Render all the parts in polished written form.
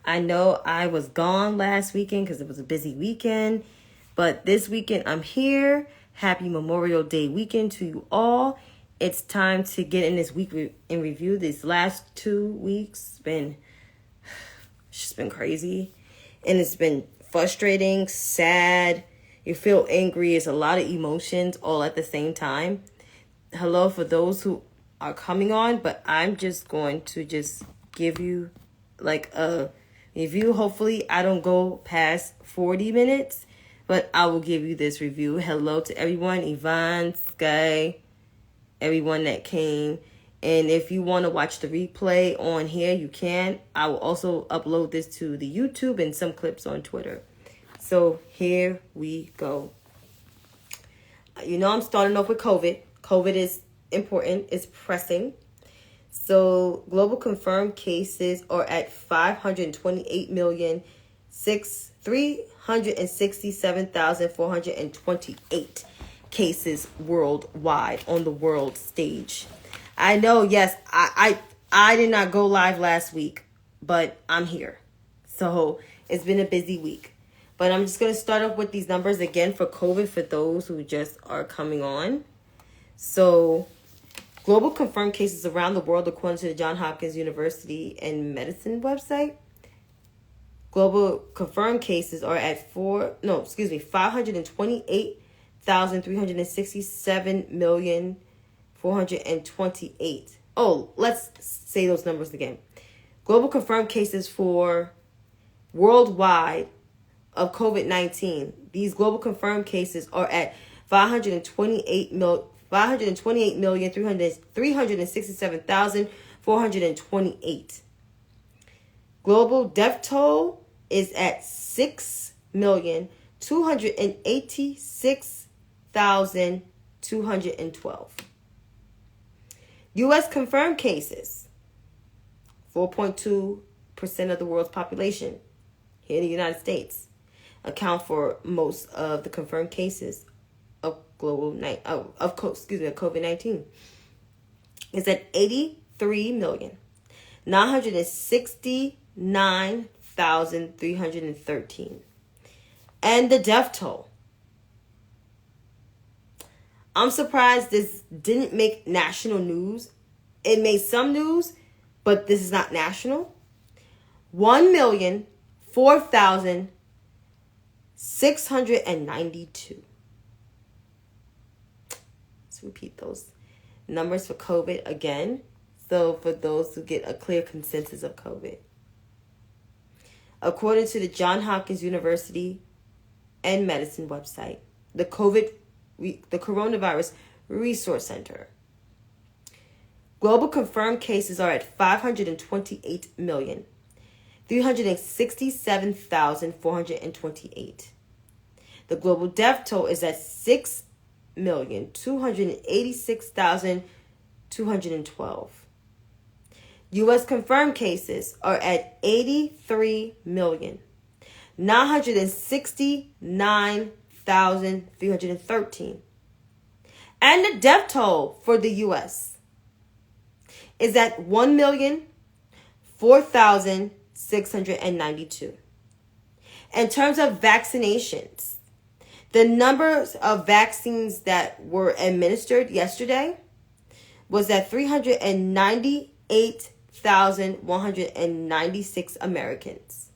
I know I was gone last weekend because it was a busy weekend, but this weekend I'm here. Happy Memorial Day weekend to you all. It's time to get in this week in review. These last 2 weeks it's just been crazy, and it's been frustrating, sad. You feel angry. It's a lot of emotions all at the same time. Hello for those who are coming on, but I'm just going to give you like a review. Hopefully I don't go past 40 minutes, but I will give you this review. Hello to everyone, Yvonne, Sky, everyone that came. And if you want to watch the replay on here, you can. I will also upload this to the YouTube and some clips on Twitter. So here we go. You know I'm starting off with COVID. COVID is important. It's pressing. So global confirmed cases are at 528,367,428 cases worldwide on the world stage. I know, yes, I did not go live last week, but I'm here. So it's been a busy week. But I'm just going to start off with these numbers again for COVID for those who just are coming on. So global confirmed cases around the world, according to the Johns Hopkins University and Medicine website. Global confirmed cases are at 528,367,428. Oh, let's say those numbers again. Global confirmed cases for worldwide of COVID-19. These global confirmed cases are at 528,367,428. Global death toll is at 6,286,212. U.S. confirmed cases, 4.2% of the world's population here in the United States, account for most of the confirmed cases of COVID-19. Is at 83,969,313. And the death toll. I'm surprised this didn't make national news. It made some news, but this is not national. 1,004,692. Let's repeat those numbers for COVID again. So for those who get a clear consensus of COVID. According to the Johns Hopkins University and Medicine website, the Coronavirus Resource Center, global confirmed cases are at 528,367,428. The global death toll is at 6,286,212. U.S. confirmed cases are at 83,969,313. And the death toll for the U.S. is at 1,004,692. In terms of vaccinations, the numbers of vaccines that were administered yesterday was at 398,196 Americans.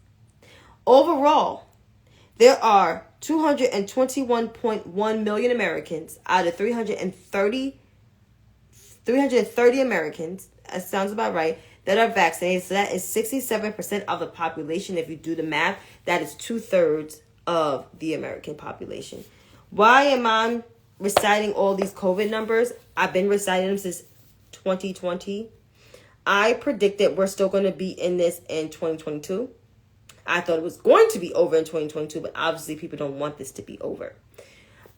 Overall, there are 221.1 million Americans out of 330 Americans, that sounds about right, that are vaccinated. So that is 67% of the population. If you do the math, that is 2/3 of the American population. Why am I reciting all these COVID numbers? I've been reciting them since 2020. I predicted we're still going to be in this in 2022. I thought it was going to be over in 2022, but obviously people don't want this to be over.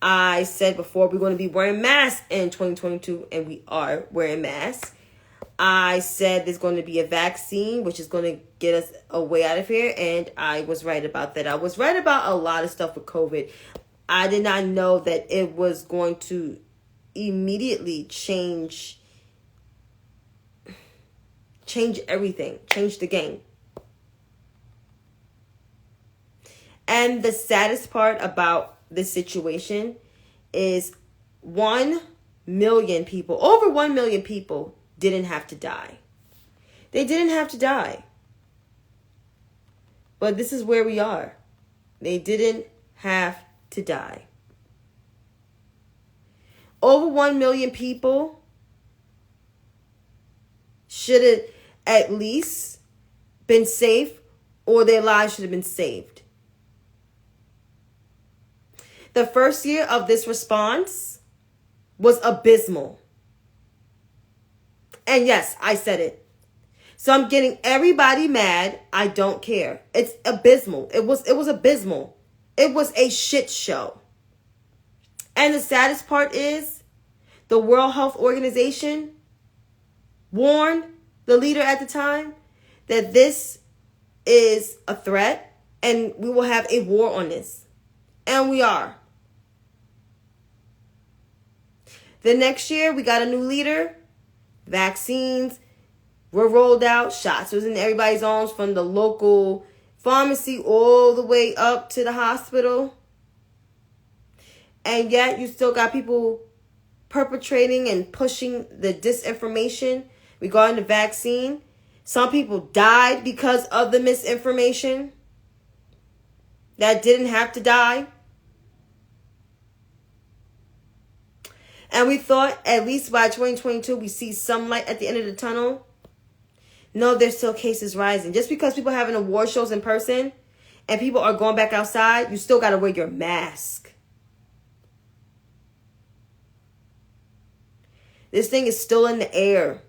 I said before we're going to be wearing masks in 2022, and we are wearing masks. I said there's going to be a vaccine, which is going to get us a way out of here, and I was right about that. I was right about a lot of stuff with COVID. I did not know that it was going to immediately change everything, change the game. And the saddest part about this situation is 1 million people, over 1 million people didn't have to die. They didn't have to die. But this is where we are. They didn't have to die. Over 1 million people should have at least been safe, or their lives should have been saved. The first year of this response was abysmal. And yes, I said it. So I'm getting everybody mad. I don't care. It's abysmal. It was abysmal. It was a shit show. And the saddest part is the World Health Organization warned the leader at the time that this is a threat and we will have a war on this. And we are. The next year, we got a new leader. Vaccines were rolled out. Shots was in everybody's arms, from the local pharmacy all the way up to the hospital. And yet you still got people perpetrating and pushing the disinformation regarding the vaccine. Some people died because of the misinformation that didn't have to die. And we thought at least by 2022 we see some light at the end of the tunnel. No, there's still cases rising. Just because people are having award shows in person and people are going back outside, you still got to wear your mask. This thing is still in the air.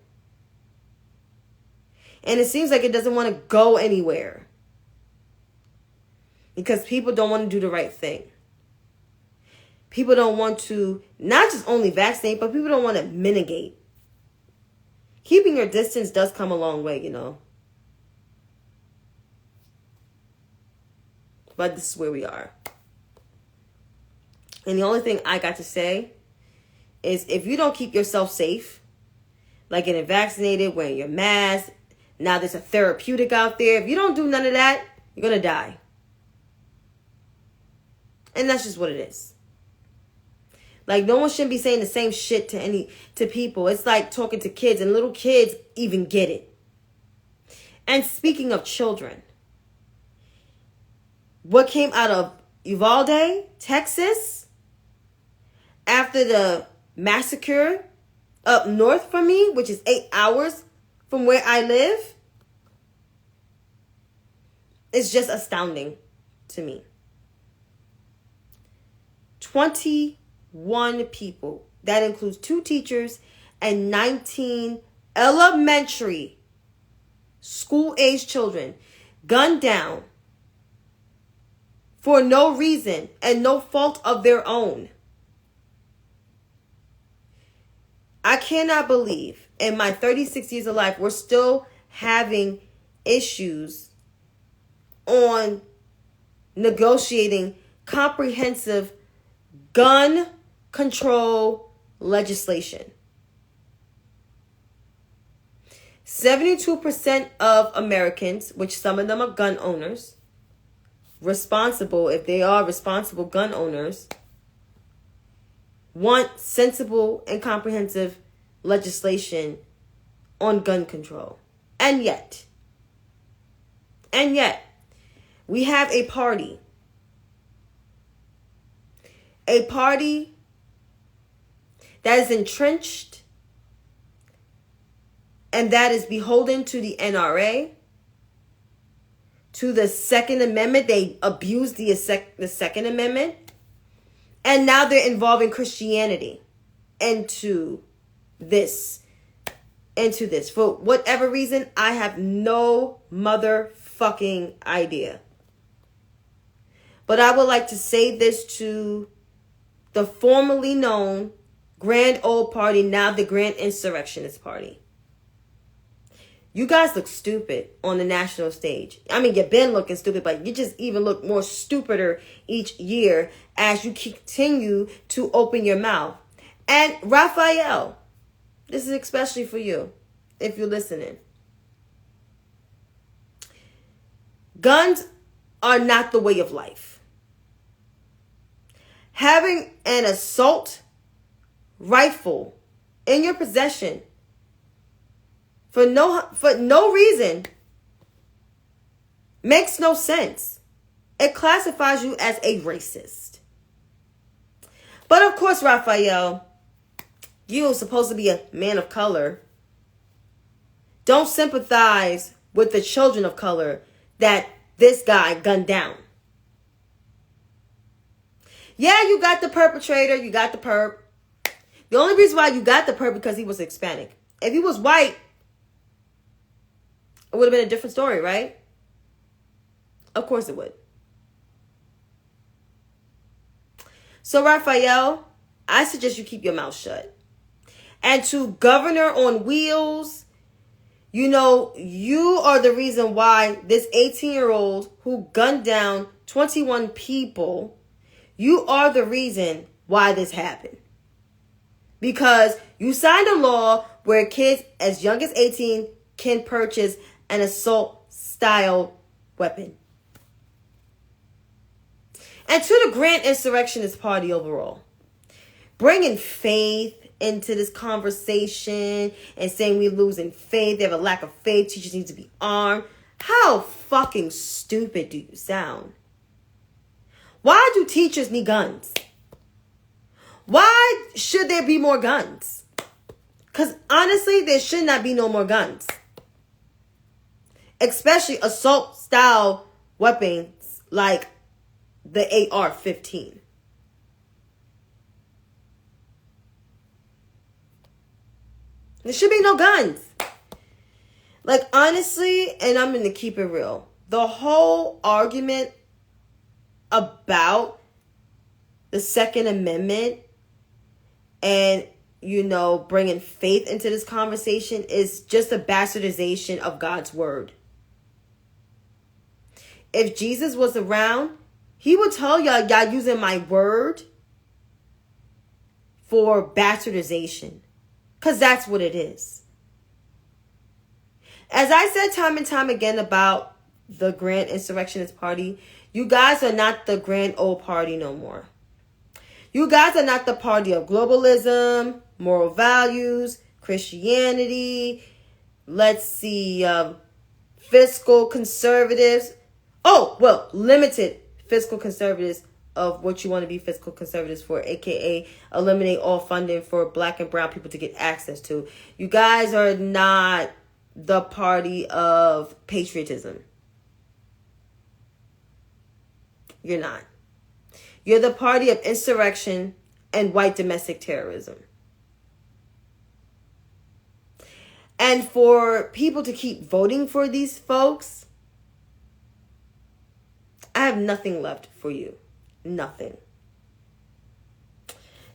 And it seems like it doesn't want to go anywhere. Because people don't want to do the right thing. People don't want to not just only vaccinate, but people don't want to mitigate. Keeping your distance does come a long way, you know. But this is where we are. And the only thing I got to say is, if you don't keep yourself safe, like getting vaccinated, wearing your mask, now there's a therapeutic out there. If you don't do none of that, you're going to die. And that's just what it is. Like, no one shouldn't be saying the same shit to people. It's like talking to kids, and little kids even get it. And speaking of children, what came out of Uvalde, Texas, after the massacre up north from me, which is 8 hours from where I live, is just astounding to me. 21 people. That includes 2 teachers and 19 elementary school-age children gunned down for no reason and no fault of their own. I cannot believe in my 36 years of life we're still having issues on negotiating comprehensive gun control legislation. 72% of Americans, which some of them are gun owners, if they are responsible gun owners, want sensible and comprehensive legislation on gun control. And yet, we have a party that is entrenched and that is beholden to the NRA, to the Second Amendment. They abused the Second Amendment. And now they're involving Christianity into this. For whatever reason, I have no motherfucking idea. But I would like to say this to the formerly known Grand Old Party, now the Grand Insurrectionist Party. You guys look stupid on the national stage. I mean, you've been looking stupid, but you just even look more stupider each year as you continue to open your mouth. And Raphael, this is especially for you, if you're listening. Guns are not the way of life. Having an assault rifle in your possession for no reason makes no sense. It classifies you as a racist. But of course, Raphael, you supposed to be a man of color. Don't sympathize with the children of color that this guy gunned down. Yeah, you got the perpetrator, you got the perp. The only reason why you got the perp because he was Hispanic. If he was white, it would have been a different story, right? Of course it would. So, Raphael, I suggest you keep your mouth shut. And to Governor on Wheels, you know, you are the reason why this 18-year-old who gunned down 21 people, you are the reason why this happened. Because you signed a law where kids as young as 18 can purchase an assault-style weapon. And to the Grand Insurrectionist Party overall, bringing faith into this conversation and saying we're losing faith, they have a lack of faith, teachers need to be armed. How fucking stupid do you sound? Why do teachers need guns? Why should there be more guns? Because honestly, there should not be no more guns. Especially assault-style weapons like the AR-15. There should be no guns. Like, honestly, and I'm going to keep it real, the whole argument about the Second Amendment and, you know, bringing faith into this conversation is just a bastardization of God's word. If Jesus was around, he would tell y'all using my word for bastardization. Because that's what it is. As I said time and time again about the Grand Insurrectionist Party, you guys are not the grand old party no more. You guys are not the party of globalism, moral values, Christianity, let's see, fiscal conservatives. Oh, well, limited fiscal conservatives of what you want to be fiscal conservatives for, aka eliminate all funding for black and brown people to get access to. You guys are not the party of patriotism. You're not. You're the party of insurrection and white domestic terrorism. And for people to keep voting for these folks, I have nothing left for you. Nothing.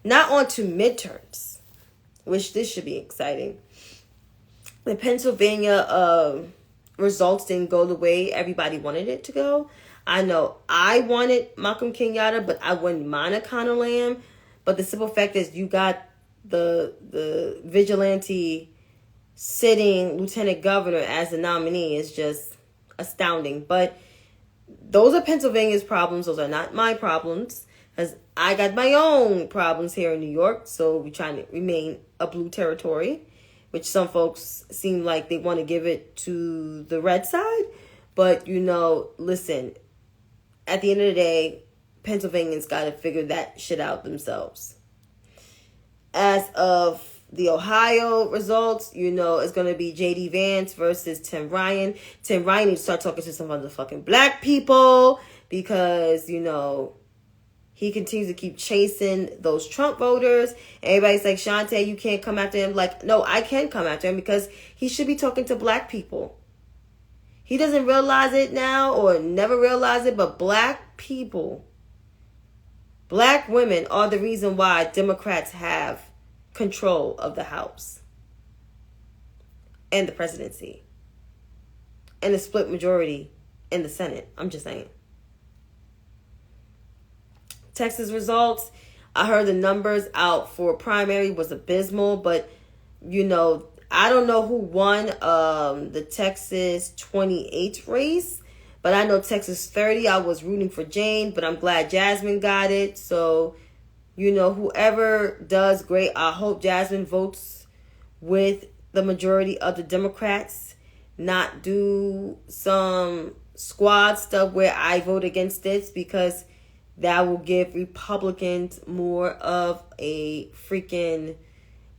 Now on to midterms, which this should be exciting. The Pennsylvania results didn't go the way everybody wanted it to go. I know I wanted Malcolm Kenyatta, but I wouldn't mind a Conor Lamb. But the simple fact is you got the vigilante sitting lieutenant governor as the nominee is just astounding. But those are Pennsylvania's problems. Those are not my problems. Because I got my own problems here in New York. So we're trying to remain a blue territory, which some folks seem like they want to give it to the red side. But, you know, listen, at the end of the day, Pennsylvanians got to figure that shit out themselves. As of the Ohio results, you know, it's going to be J.D. Vance versus Tim Ryan. Tim Ryan needs to start talking to some motherfucking black people because, you know, he continues to keep chasing those Trump voters. Everybody's like, Chantay, you can't come after him. Like, no, I can come after him because he should be talking to black people. He doesn't realize it now or never realize it, but black people, black women are the reason why Democrats have control of the House and the presidency and a split majority in the Senate. I'm just saying. Texas results, I heard the numbers out for primary was abysmal, but you know, I don't know who won the Texas 28 race, but I know Texas 30, I was rooting for Jane, but I'm glad Jasmine got it. So Whoever does great. I hope Jasmine votes with the majority of the Democrats, not do some squad stuff where I vote against this, because that will give Republicans more of a freaking,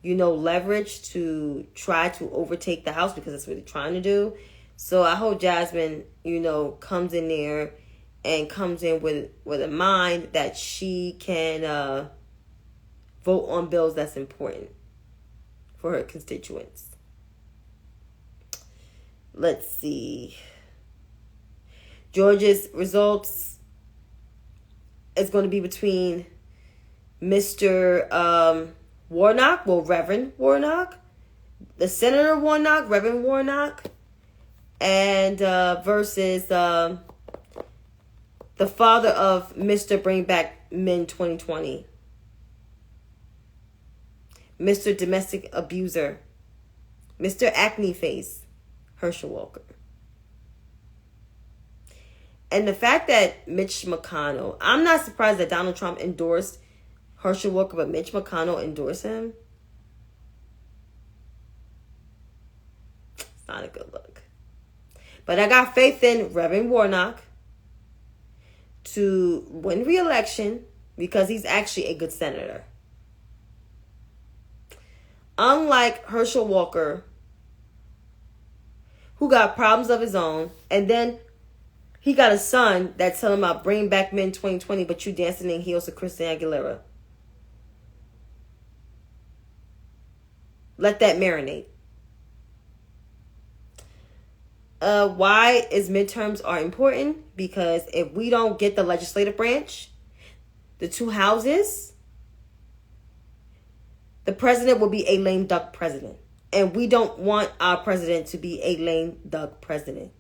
leverage to try to overtake the House, because that's what they're trying to do. So I hope Jasmine, comes in there and comes in with a mind that she can vote on bills that's important for her constituents. Let's see. Georgia's results is going to be between Mr. Warnock, Reverend Warnock, the Senator Warnock, Reverend Warnock, and versus the father of Mr. Bring Back Men 2020, Mr. Domestic Abuser, Mr. Acne Face, Herschel Walker. And the fact that Mitch McConnell, I'm not surprised that Donald Trump endorsed Herschel Walker, but Mitch McConnell endorsed him. It's not a good look. But I got faith in Reverend Warnock to win re-election, because he's actually a good senator. Unlike Herschel Walker, who got problems of his own, and then he got a son that's telling him about Bring Back Men 2020, but you dancing in heels to Christina Aguilera. Let that marinate. Why is midterms are important? Because if we don't get the legislative branch, the two houses, the president will be a lame duck president. And we don't want our president to be a lame duck president.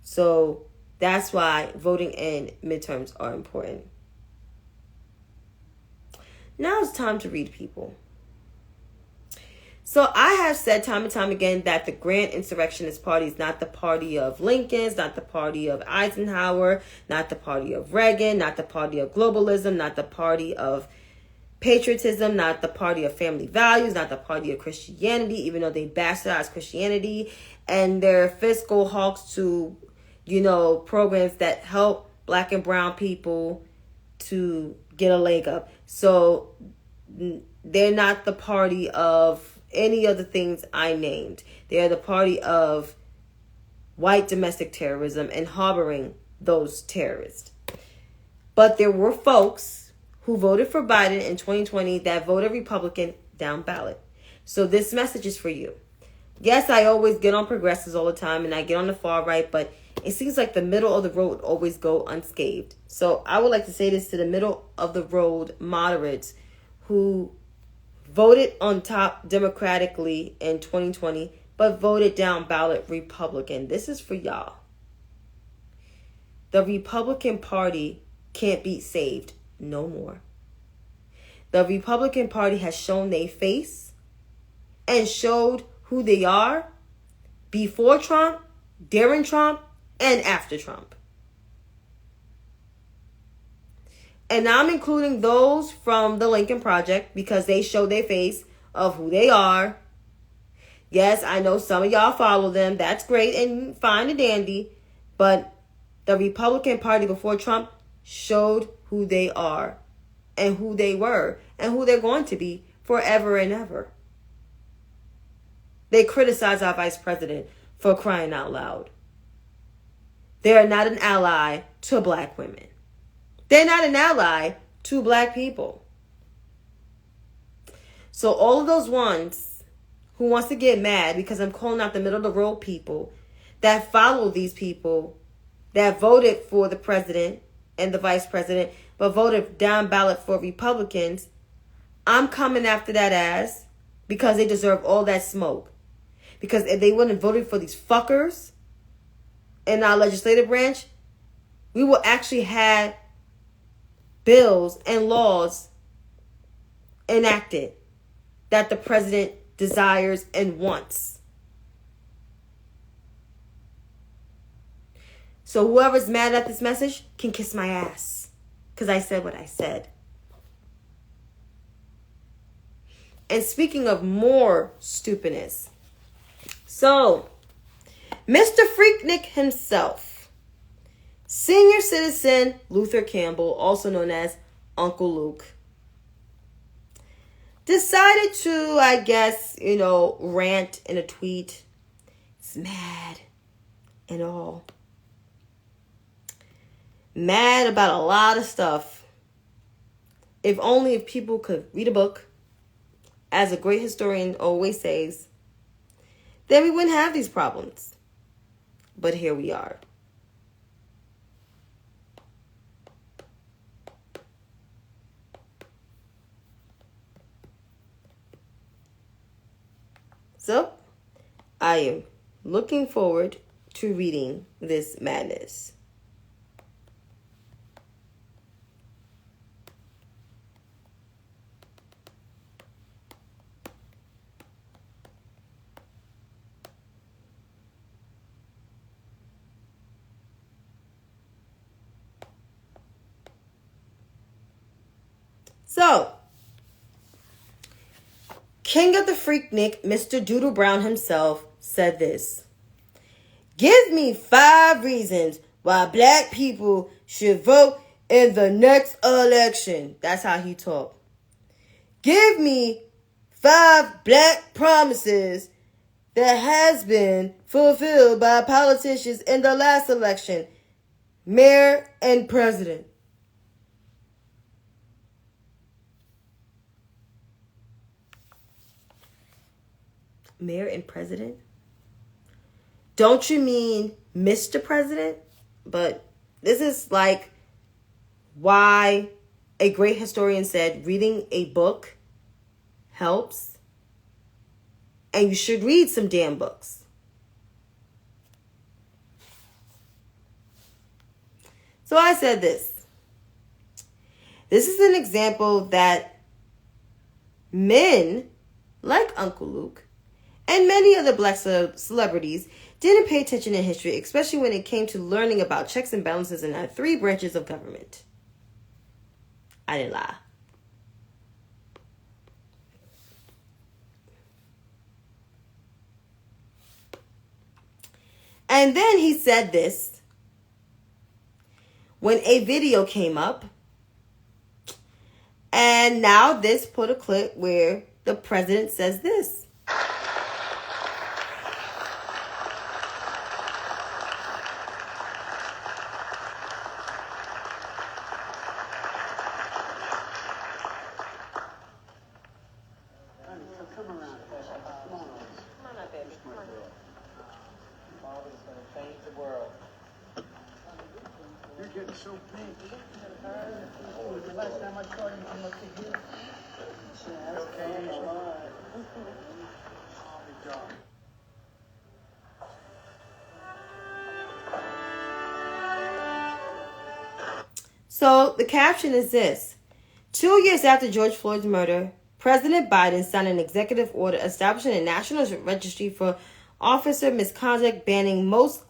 So that's why voting in midterms are important. Now it's time to read people. So I have said time and time again that the Grand Insurrectionist Party is not the party of Lincoln, it's not the party of Eisenhower, not the party of Reagan, not the party of globalism, not the party of patriotism, not the party of family values, not the party of Christianity, even though they bastardize Christianity and they're fiscal hawks to, programs that help black and brown people to get a leg up. So they're not the party of any of the things I named. They are the party of white domestic terrorism and harboring those terrorists. But there were folks who voted for Biden in 2020 that voted Republican down ballot. So this message is for you. Yes, I always get on progressives all the time and I get on the far right, but it seems like the middle of the road always go unscathed. So I would like to say this to the middle of the road moderates who voted on top democratically in 2020, but voted down ballot Republican. This is for y'all. The Republican Party can't be saved no more. The Republican Party has shown their face and showed who they are before Trump, during Trump, and after Trump. And I'm including those from the Lincoln Project because they show their face of who they are. Yes, I know some of y'all follow them. That's great and fine and dandy. But the Republican Party before Trump showed who they are and who they were and who they're going to be forever and ever. They criticize our vice president for crying out loud. They are not an ally to black women. They're not an ally to black people. So all of those ones who wants to get mad because I'm calling out the middle of the road people that follow these people that voted for the president and the vice president, but voted down ballot for Republicans, I'm coming after that ass because they deserve all that smoke. Because if they wouldn't have voted for these fuckers in our legislative branch, we will actually have bills and laws enacted that the president desires and wants. So whoever's mad at this message can kiss my ass because I said what I said. And speaking of more stupidness. So, Mr. Freaknik himself, senior citizen Luther Campbell, also known as Uncle Luke, decided to, I guess, rant in a tweet. He's mad and all. Mad about a lot of stuff. If only if people could read a book, as a great historian always says, then we wouldn't have these problems. But here we are. So, I am looking forward to reading this madness. So, King of the Freaknik, Mr. Doodle Brown himself, said this. Give me 5 reasons why black people should vote in the next election. That's how he talked. Give me 5 black promises that has been fulfilled by politicians in the last election, mayor and president. Mayor and president? Don't you mean Mr. President? But this is like why a great historian said reading a book helps. And you should read some damn books. So I said this. This is an example that men like Uncle Luke and many other black celebrities didn't pay attention in history, especially when it came to learning about checks and balances in our 3 branches of government. I didn't lie. And then he said this when a video came up. And now this put a clip where the president says this. So pink. Oh, the last time I saw you, you looked at you. Okay. So the caption is this. 2 years after George Floyd's murder, President Biden signed an executive order establishing a national registry for officer misconduct, banning most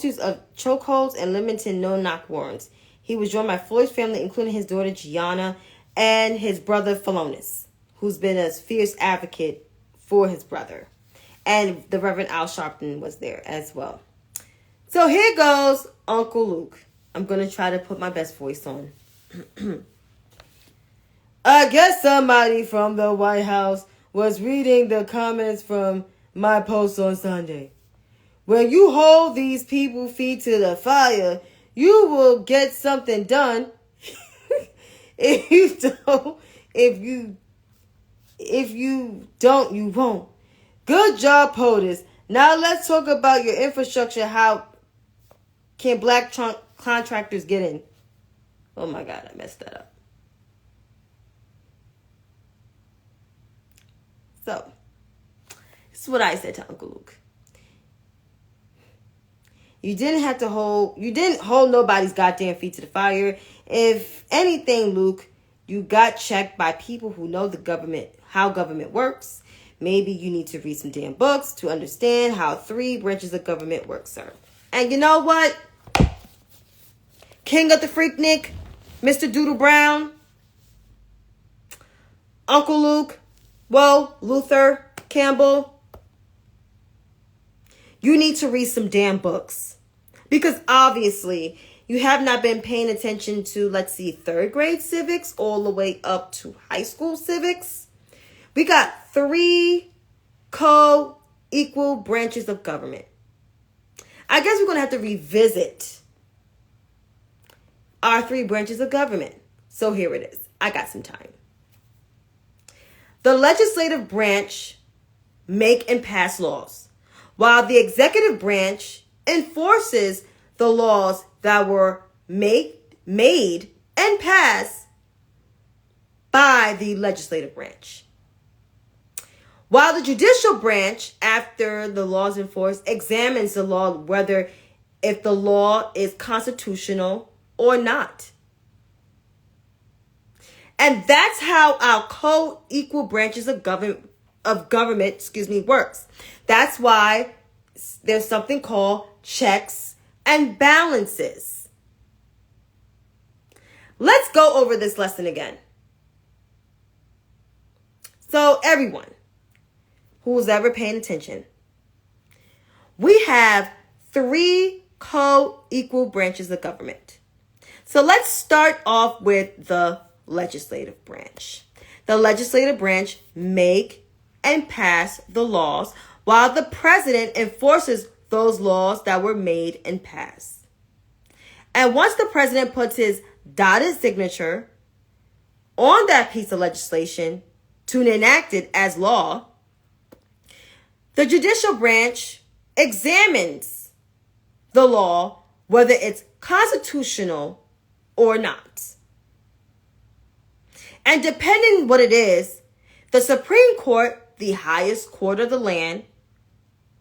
use of chokeholds and limiting no-knock warrants. He was joined by Floyd's family, including his daughter Gianna and his brother Phalonis, who's been a fierce advocate for his brother. And the Reverend Al Sharpton was there as well. So here goes Uncle Luke. I'm going to try to put my best voice on. I guess somebody from the White House was reading the comments from my post on Sunday. When you hold these people's feet to the fire, you will get something done. If you don't, you won't. Good job, POTUS. Now let's talk about your infrastructure. How can black contractors get in? Oh my God, I messed that up. So, this is what I said to Uncle Luke. You didn't hold nobody's goddamn feet to the fire. If anything, Luke, you got checked by people who know the government, how government works. Maybe you need to read some damn books to understand how 3 branches of government work, sir. And you know what? King of the Freaknik, Mr. Doodle Brown, Uncle Luke, Well, Luther Campbell, you need to read some damn books. Because obviously, you have not been paying attention to, let's see, third grade civics all the way up to high school civics. We got 3 co-equal branches of government. I guess we're going to have to revisit our 3 branches of government. So here it is. I got some time. The legislative branch make and pass laws, while the executive branch enforces the laws that were made and passed by the legislative branch. While the judicial branch, after the law is enforced, examines the law whether if the law is constitutional or not. And that's how our co-equal branches of government works. That's why there's something called checks and balances. Let's go over this lesson again. So everyone who's ever paying attention, we have 3 co-equal branches of government. So let's start off with the legislative branch. The legislative branch make and pass the laws, while the president enforces those laws that were made and passed. And once the president puts his dotted signature on that piece of legislation to enact it as law, the judicial branch examines the law whether it's constitutional or not. And depending what it is, the Supreme Court, the highest court of the land,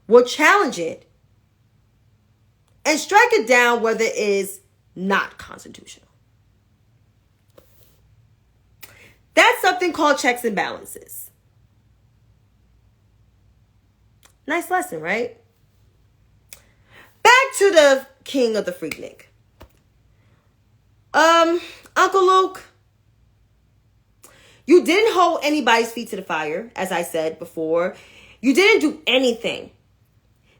will challenge it and strike it down whether it is not constitutional. That's something called checks and balances. Nice lesson, right? Back to the king of the Freaknik. Uncle Luke, you didn't hold anybody's feet to the fire, as I said before. You didn't do anything.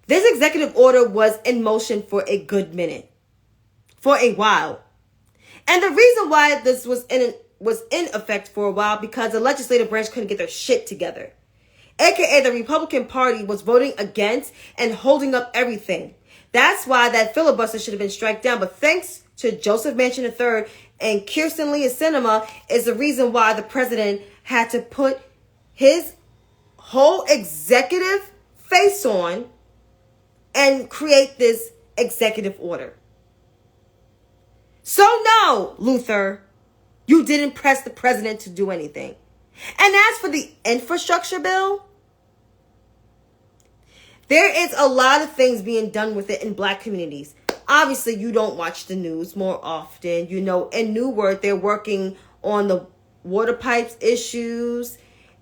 This executive order was in motion for a good minute, for a while. And the reason why this was in effect for a while, because the legislative branch couldn't get their shit together. AKA the Republican Party was voting against and holding up everything. That's why that filibuster should have been struck down. But thanks to Joseph Manchin III and Kirsten Lee Sinema is the reason why the president had to put his whole executive face on and create this executive order. So no, Luther, you didn't press the president to do anything. And as for the infrastructure bill, there is a lot of things being done with it in black communities. Obviously, you don't watch the news more often. You know, in Newark, they're working on the water pipes issues,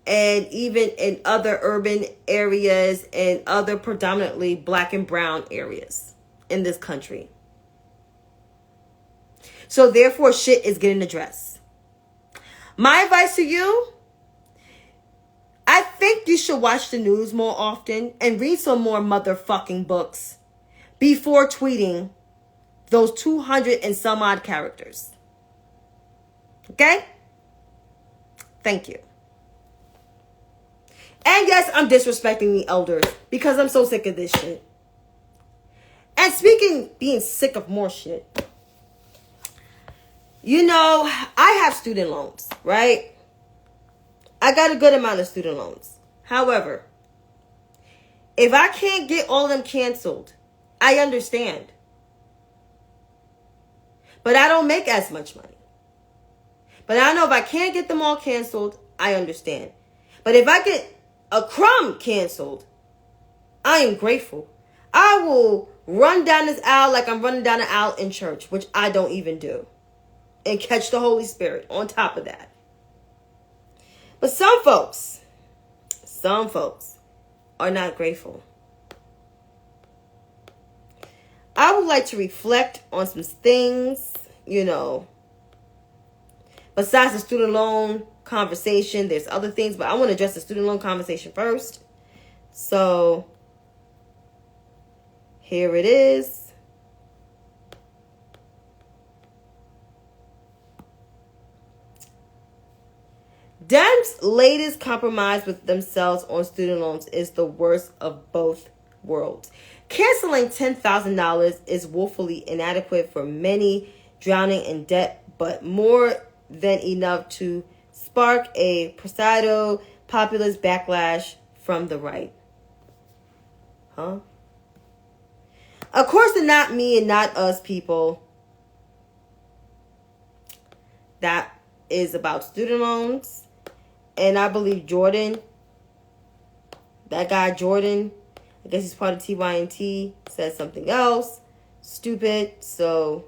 and even in other urban areas and other predominantly black and brown areas in this country. So therefore, shit is getting addressed. My advice to you, I think you should watch the news more often and read some more motherfucking books before tweeting those 200 and some odd characters. Okay? Thank you. And yes, I'm disrespecting the elders because I'm so sick of this shit. And speaking, being sick of more shit. You know, I have student loans, right? I got a good amount of student loans. However, if I can't get all of them canceled, I understand. But I don't make as much money. But I know if I can't get them all canceled, I understand. But if I get a crumb canceled, I am grateful. I will run down this aisle like I'm running down an aisle in church, which I don't even do. And catch the Holy Spirit on top of that. But some folks are not grateful. I would like to reflect on some things, you know. besides the student loan conversation, there's other things, but I want to address the student loan conversation first. So here it is. Dems' latest compromise with themselves on student loans is the worst of both worlds. Canceling $10,000 is woefully inadequate for many drowning in debt, but more than enough to spark a pseudo populist backlash from the right. Huh? Of course, they're not me and not us, people. That is about student loans. And I believe Jordan, that guy Jordan, I guess he's part of TYNT, said something else. Stupid. So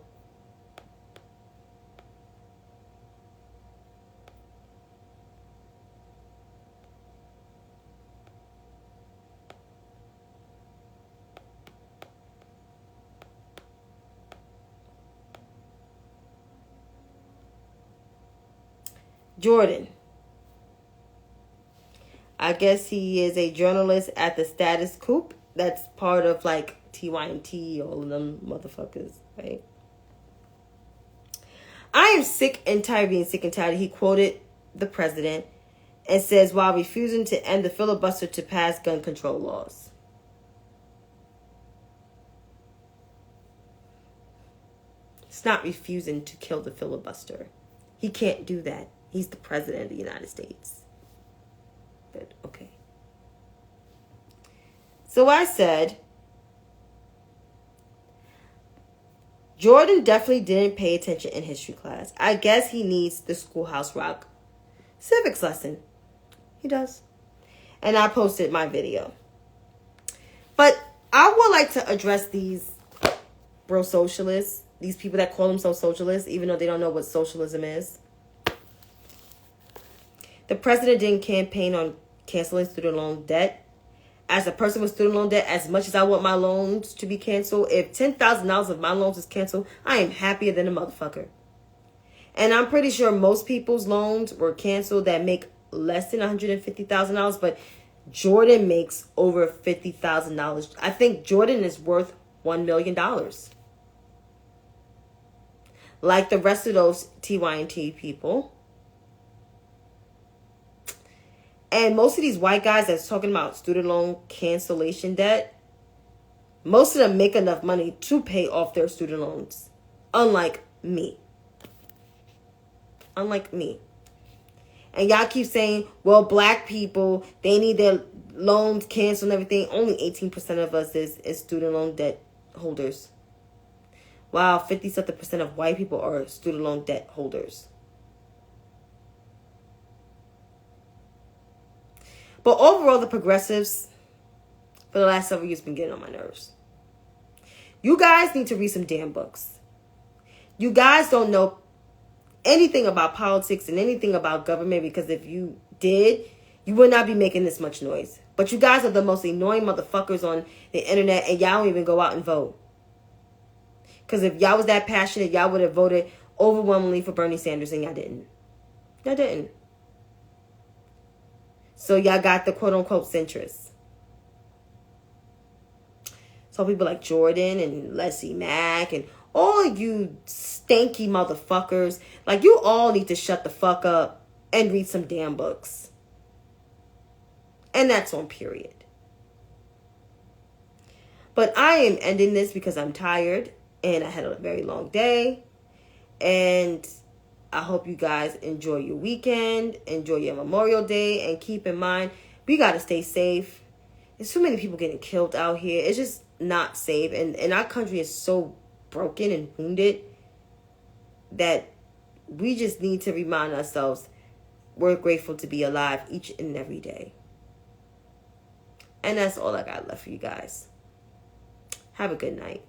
Jordan, I guess he is a journalist at the Status Coop. That's part of like TYNT, all of them motherfuckers, right? I am sick and tired of being sick and tired. He quoted the president and says, while refusing to end the filibuster to pass gun control laws. It's not refusing to kill the filibuster. He can't do that. He's the president of the United States. But okay. So I said, Jordan definitely didn't pay attention in history class. I guess he needs the Schoolhouse Rock civics lesson. He does. And I posted my video. But I would like to address these bro socialists, these people that call themselves socialists, even though they don't know what socialism is. The president didn't campaign on canceling student loan debt. As a person with student loan debt, as much as I want my loans to be canceled, if $10,000 of my loans is canceled, I am happier than a motherfucker. And I'm pretty sure most people's loans were canceled that make less than $150,000, but Jordan makes over $50,000. I think Jordan is worth $1 million. Like the rest of those TYNT people. And most of these white guys that's talking about student loan cancellation debt, most of them make enough money to pay off their student loans. Unlike me. Unlike me. And y'all keep saying, well, black people, they need their loans canceled and everything. Only 18% of us is student loan debt holders. Wow, 50-something% of white people are student loan debt holders. But overall, the progressives for the last several years been getting on my nerves. You guys need to read some damn books. You guys don't know anything about politics and anything about government, because if you did, you would not be making this much noise. But you guys are the most annoying motherfuckers on the internet, and y'all don't even go out and vote. Because if y'all was that passionate, y'all would have voted overwhelmingly for Bernie Sanders, and y'all didn't. Y'all didn't. So y'all got the quote-unquote centrists. So people like Jordan and Leslie Mack and all of you stanky motherfuckers, like, you all need to shut the fuck up and read some damn books. And that's on period. But I am ending this because I'm tired and I had a very long day. And I hope you guys enjoy your weekend, enjoy your Memorial Day, and keep in mind, we got to stay safe. There's so many people getting killed out here. It's just not safe. And our country is so broken and wounded that we just need to remind ourselves we're grateful to be alive each and every day. And that's all I got left for you guys. Have a good night.